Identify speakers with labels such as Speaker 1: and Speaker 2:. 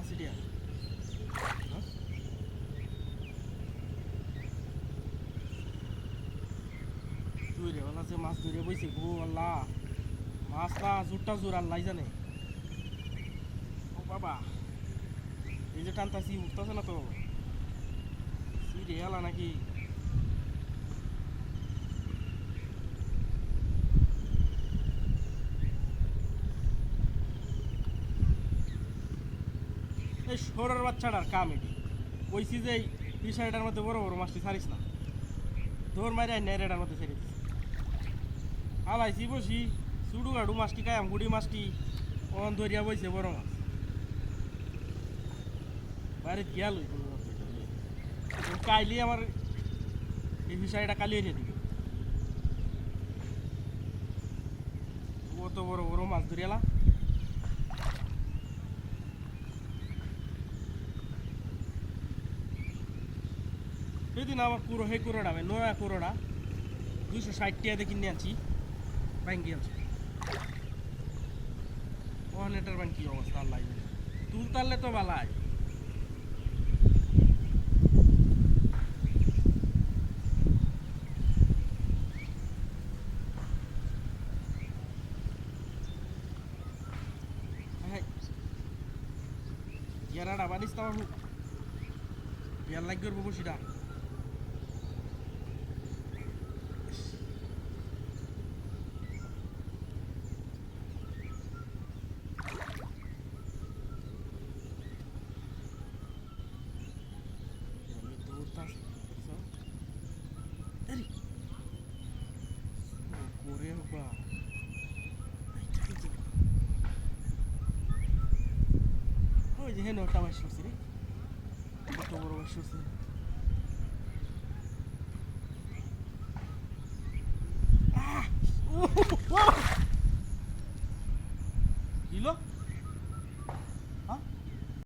Speaker 1: মাছিডিয়া তুই রে ওলা যে মাছ ধরে বইছে গো আল্লাহ মাছ না জোরটা জোর আল্লাহ জানে ও বাবা এই যে টানতাছি উঠতেছে না তো সিরে এলা নাকি এই শোরের বাচ্চাটার কাম এটি কইছি যে ফিশারিটার মধ্যে বড় বড় মাছটি ছাড়িস না দৌড় মারি আই নেড়েটার মধ্যে ছেড়ে দিস আলাইছি বসি চুডু গাড়ু মাছটি কায়াম গুড়ি মাছটি অন ধরিয়া বইছে বড় মাছ বাড়িত গিয়াল কাইলি আমার এই ফিশারিটা কালি এনে দিবে অত বড় বড় মাছ ধরিয়ালা সেদিন আমার পুরো হে কুড়োটা আমি নয়া কুড়োটা 260 টাকা কিনে আনছি ব্যাংকে আনছি ওয়ান এটার ব্যাংক কি অবস্থা আল্লাহ তুলতারলে তো বালাই গেরাটা বানিস তো আমার বিয়ার লাগবে বসিটা ওই যে হেন একটা বাস করছি রে কত বড় বাস করছি দিল